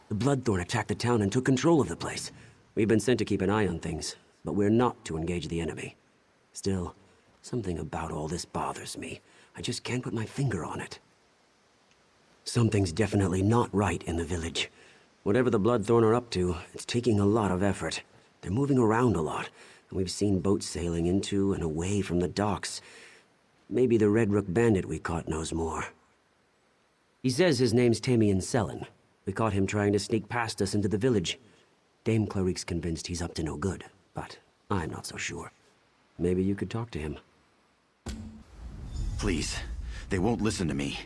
The Bloodthorn attacked the town and took control of the place. We've been sent to keep an eye on things, but we're not to engage the enemy. Still, something about all this bothers me. I just can't put my finger on it. Something's definitely not right in the village. Whatever the Bloodthorn are up to, it's taking a lot of effort. They're moving around a lot, and we've seen boats sailing into and away from the docks. Maybe the Red Rook bandit we caught knows more. He says his name's Tamian Sellen. We caught him trying to sneak past us into the village. Dame Clarique's convinced he's up to no good, but I'm not so sure. Maybe you could talk to him. Please, they won't listen to me.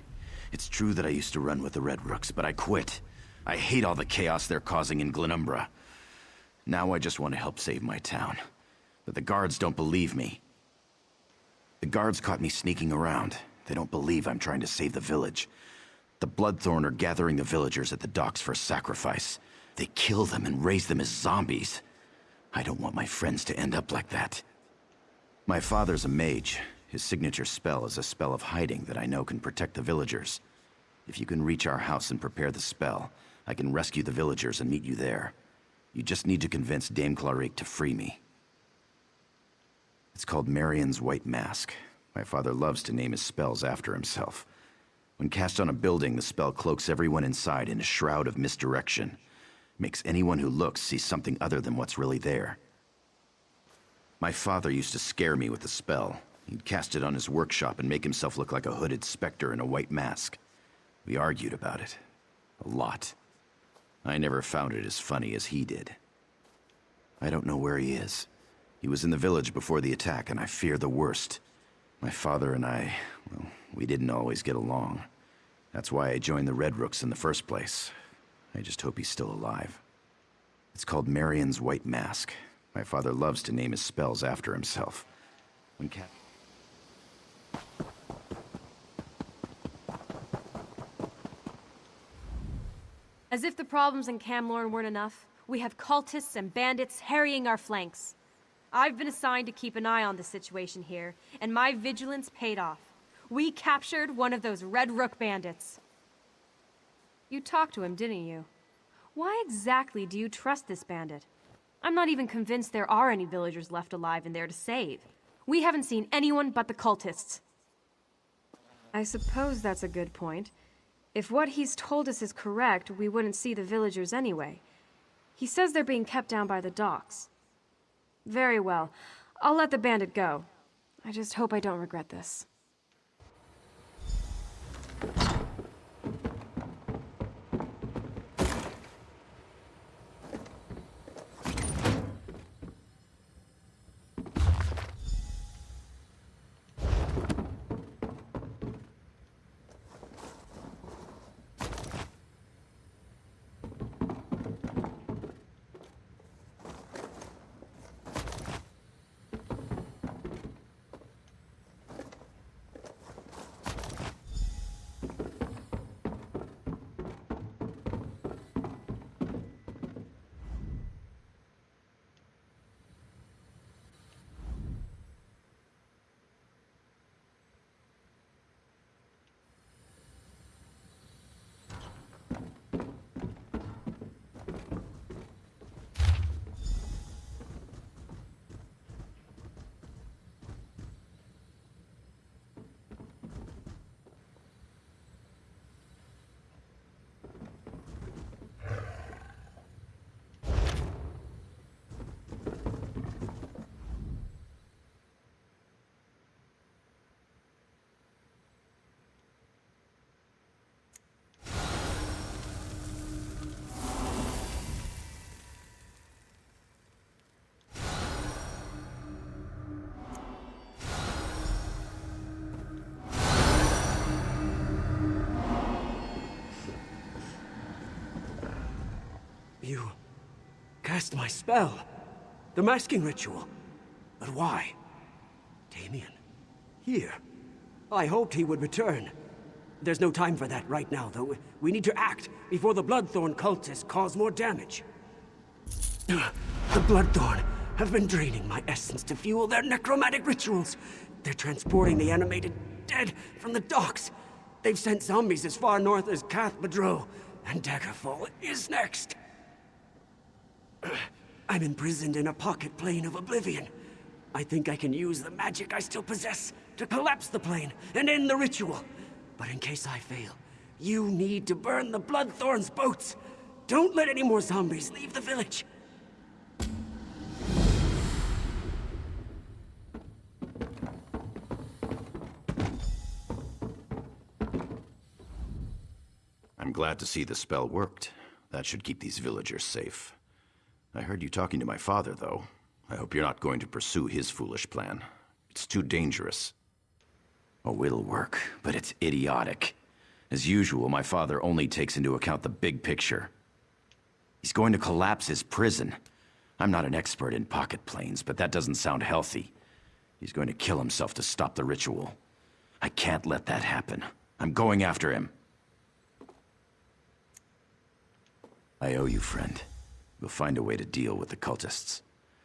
It's true that I used to run with the Red Rooks, but I quit. I hate all the chaos they're causing in Glenumbra. Now I just want to help save my town. But the guards don't believe me. The guards caught me sneaking around. They don't believe I'm trying to save the village. The Bloodthorn are gathering the villagers at the docks for sacrifice. They kill them and raise them as zombies. I don't want my friends to end up like that. My father's a mage. His signature spell is a spell of hiding that I know can protect the villagers. If you can reach our house and prepare the spell, I can rescue the villagers and meet you there. You just need to convince Dame Clarique to free me. It's called Merien's White Mask. My father loves to name his spells after himself. When cast on a building, the spell cloaks everyone inside in a shroud of misdirection. Makes anyone who looks see something other than what's really there. My father used to scare me with the spell. He'd cast it on his workshop and make himself look like a hooded specter in a white mask. We argued about it. A lot. I never found it as funny as he did. I don't know where he is. He was in the village before the attack, and I fear the worst. My father and I, well, we didn't always get along. That's why I joined the Red Rooks in the first place. I just hope he's still alive. It's called Merien's White Mask. My father loves to name his spells after himself. When As if the problems in Camlorn weren't enough, we have cultists and bandits harrying our flanks. I've been assigned to keep an eye on the situation here, and my vigilance paid off. We captured one of those Red Rook bandits. You talked to him, didn't you? Why exactly do you trust this bandit? I'm not even convinced there are any villagers left alive in there to save. We haven't seen anyone but the cultists. I suppose that's a good point. If what he's told us is correct, we wouldn't see the villagers anyway. He says they're being kept down by the docks. Very well. I'll let the bandit go. I just hope I don't regret this. You cast my spell. The masking ritual. But why? Tamian. Here. I hoped he would return. There's no time for that right now, though. We need to act before the Bloodthorn cultists cause more damage. The Bloodthorn have been draining my essence to fuel their necromantic rituals. They're transporting the animated dead from the docks. They've sent zombies as far north as Cath Madro, and Daggerfall is next. I'm imprisoned in a pocket plane of oblivion. I think I can use the magic I still possess to collapse the plane and end the ritual. But in case I fail, you need to burn the Bloodthorn's boats. Don't let any more zombies leave the village. I'm glad to see the spell worked. That should keep these villagers safe. I heard you talking to my father, though. I hope you're not going to pursue his foolish plan. It's too dangerous. Oh, it'll work, but it's idiotic. As usual, my father only takes into account the big picture. He's going to collapse his prison. I'm not an expert in pocket planes, but that doesn't sound healthy. He's going to kill himself to stop the ritual. I can't let that happen. I'm going after him. I owe you, friend. We'll find a way to deal with the cultists.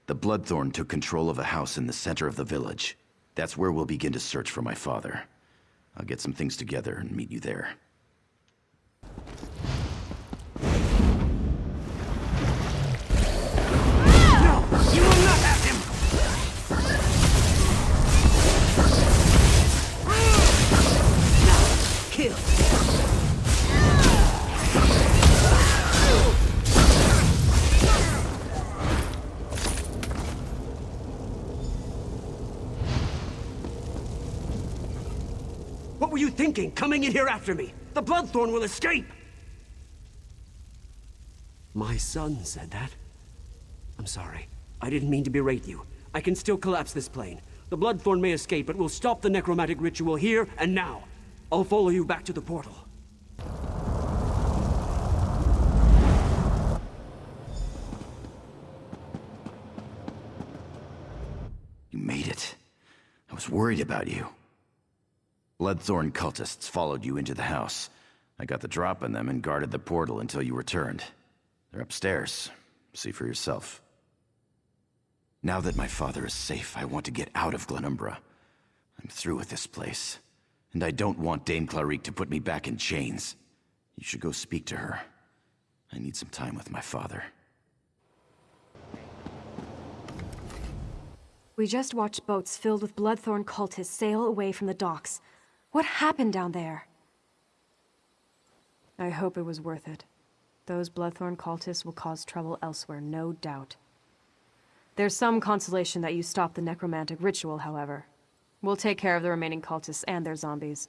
The Bloodthorn took control of a house in the center of the village. That's where we'll begin to search for my father. I'll get some things together and meet you there. No! You will not have him! Now, kill! What were you thinking, coming in here after me? The Bloodthorn will escape! My son said that? I'm sorry. I didn't mean to berate you. I can still collapse this plane. The Bloodthorn may escape, but we'll stop the necromantic ritual here and now. I'll follow you back to the portal. You made it. I was worried about you. Bloodthorn cultists followed you into the house. I got the drop on them and guarded the portal until you returned. They're upstairs. See for yourself. Now that my father is safe, I want to get out of Glenumbra. I'm through with this place. And I don't want Dame Clarique to put me back in chains. You should go speak to her. I need some time with my father. We just watched boats filled with Bloodthorn cultists sail away from the docks. What happened down there? I hope it was worth it. Those Bloodthorn cultists will cause trouble elsewhere, no doubt. There's some consolation that you stopped the necromantic ritual, however. We'll take care of the remaining cultists and their zombies.